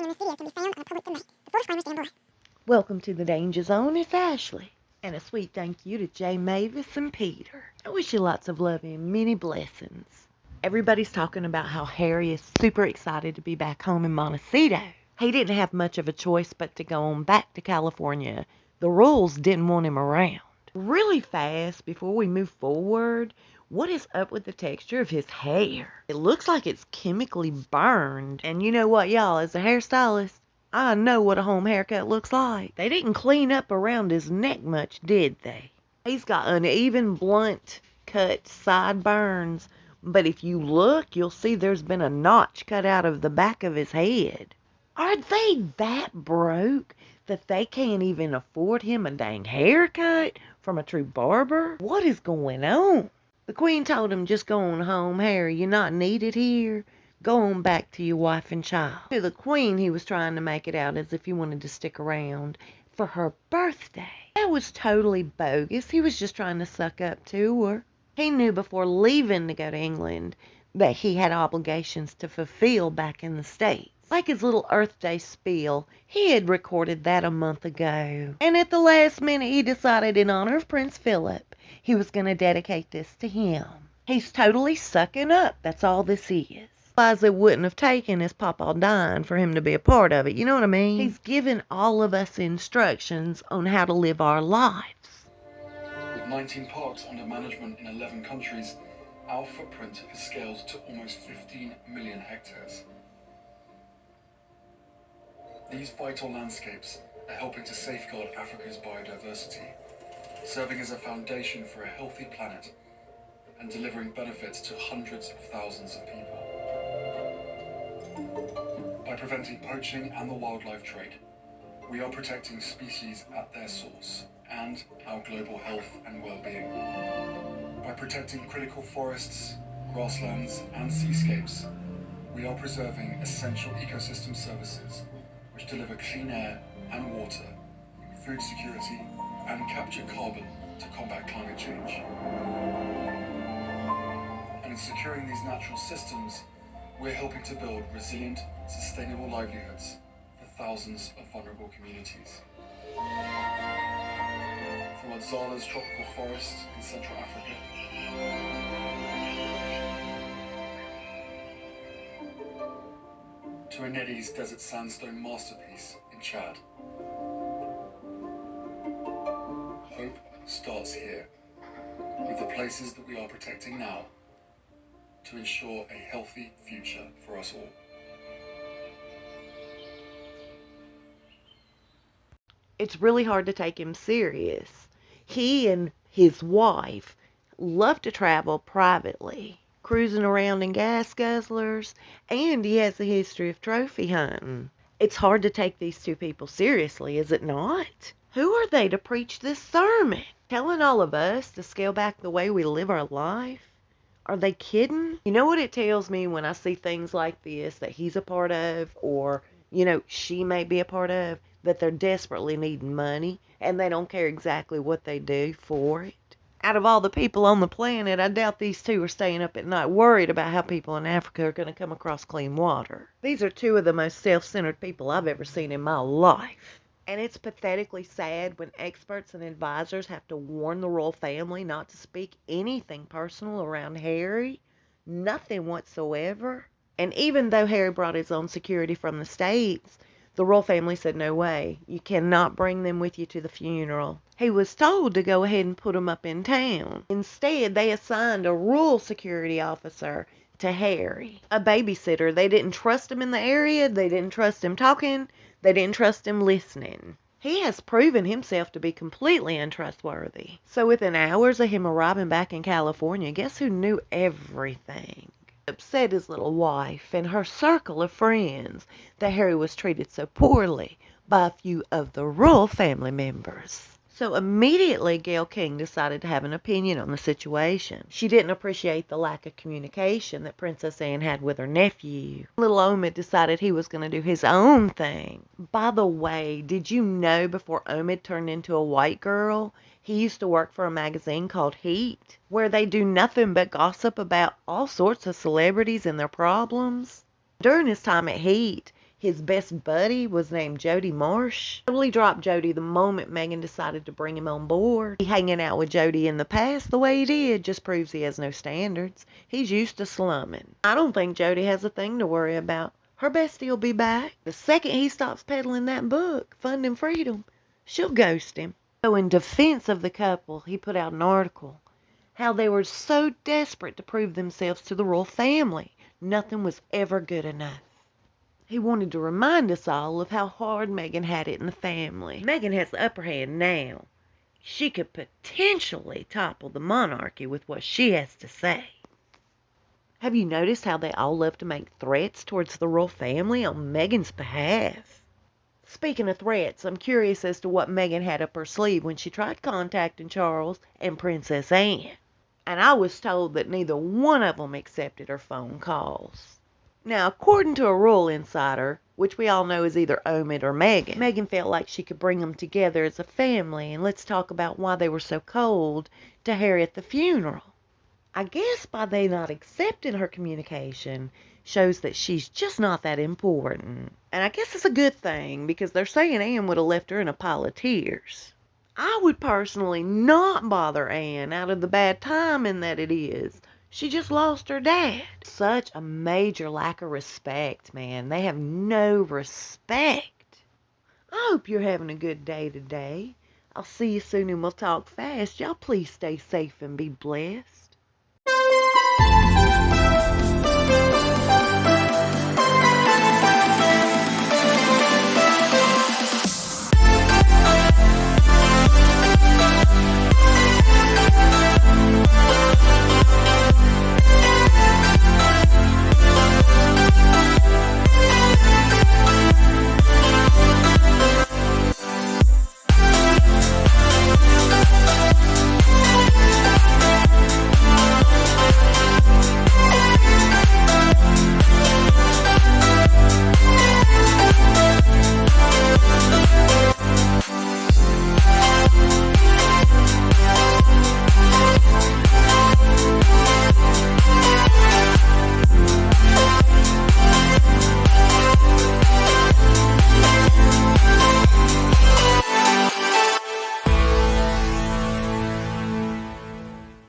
in this video can be found on a public domain. The full disclaimer stand below. Welcome to the Danger Zone. It's Ashley. And a sweet thank you to Jay Mavis and Peter. I wish you lots of love and many blessings. Everybody's talking about how Harry is super excited to be back home in Montecito. He didn't have much of a choice but to go on back to California. The rules didn't want him around. Really fast, before we move forward, what is up with the texture of his hair? It looks like it's chemically burned. And you know what, y'all, as a hairstylist, I know what a home haircut looks like. They didn't clean up around his neck much, did they? He's got uneven, blunt cut sideburns, but if you look, you'll see there's been a notch cut out of the back of his head. Are they that broke that they can't even afford him a dang haircut from a true barber? What is going on? The Queen told him, just go on home, Harry. You're not needed here. Go on back to your wife and child. To the Queen, he was trying to make it out as if he wanted to stick around for her birthday. That was totally bogus. He was just trying to suck up to her. He knew before leaving to go to England that he had obligations to fulfill back in the States. Like his little Earth Day spiel, he had recorded that a month ago. And at the last minute, he decided in honor of Prince Philip, he was going to dedicate this to him. He's totally sucking up. That's all this is. Otherwise, it wouldn't have taken his papa dying for him to be a part of it. You know what I mean? He's given all of us instructions on how to live our lives. With 19 parks under management in 11 countries, our footprint has scaled to almost 15 million hectares. These vital landscapes are helping to safeguard Africa's biodiversity, serving as a foundation for a healthy planet and delivering benefits to hundreds of thousands of people. By preventing poaching and the wildlife trade, we are protecting species at their source and our global health and well-being. By protecting critical forests, grasslands and seascapes, we are preserving essential ecosystem services which deliver clean air and water, food security and capture carbon to combat climate change. And in securing these natural systems, we're helping to build resilient, sustainable livelihoods for thousands of vulnerable communities. From Odzala's tropical forests in Central Africa, to Enedi's desert sandstone masterpiece in Chad. Hope starts here, with the places that we are protecting now, to ensure a healthy future for us all. It's really hard to take him serious. He and his wife love to travel privately, cruising around in gas guzzlers, and he has a history of trophy hunting. It's hard to take these two people seriously, is it not? Who are they to preach this sermon? Telling all of us to scale back the way we live our life? Are they kidding? You know what it tells me when I see things like this that he's a part of, or, she may be a part of, that they're desperately needing money, and they don't care exactly what they do for it. Out of all the people on the planet, I doubt these two are staying up at night worried about how people in Africa are going to come across clean water. These are two of the most self-centered people I've ever seen in my life. And it's pathetically sad when experts and advisors have to warn the royal family not to speak anything personal around Harry. Nothing whatsoever. And even though Harry brought his own security from the States, the royal family said, no way, you cannot bring them with you to the funeral. He was told to go ahead and put them up in town. Instead, they assigned a royal security officer to Harry, a babysitter. They didn't trust him in the area. They didn't trust him talking. They didn't trust him listening. He has proven himself to be completely untrustworthy. So within hours of him arriving back in California, guess who knew everything? Upset his little wife and her circle of friends that Harry was treated so poorly by a few of the royal family members. So immediately Gayle King decided to have an opinion on the situation. She didn't appreciate the lack of communication that Princess Anne had with her nephew. Little Omid decided he was going to do his own thing. By the way, did you know before Omid turned into a white girl, he used to work for a magazine called Heat, where they do nothing but gossip about all sorts of celebrities and their problems? During his time at Heat, His best buddy was named Jody Marsh. Totally dropped Jody the moment Megan decided to bring him on board. Hanging out with Jody in the past the way he did just proves he has no standards. He's used to slumming. I don't think Jody has a thing to worry about. Her bestie'll be back. The second he stops peddling that book, Funding Freedom, she'll ghost him. So in defense of the couple, he put out an article how they were so desperate to prove themselves to the royal family. Nothing was ever good enough. He wanted to remind us all of how hard Meghan had it in the family. Meghan has the upper hand now. She could potentially topple the monarchy with what she has to say. Have you noticed how they all love to make threats towards the royal family on Meghan's behalf? Speaking of threats, I'm curious as to what Meghan had up her sleeve when she tried contacting Charles and Princess Anne. And I was told that neither one of them accepted her phone calls. Now, according to a royal insider, which we all know is either Omid or Meghan felt like she could bring them together as a family, and let's talk about why they were so cold to Harry at the funeral. I guess by they not accepting her communication shows that she's just not that important. And I guess it's a good thing, because they're saying Anne would have left her in a pile of tears. I would personally not bother Anne out of the bad timing that it is. She just lost her dad. Such a major lack of respect, man. They have no respect. I hope you're having a good day today. I'll see you soon and we'll talk fast. Y'all please stay safe and be blessed.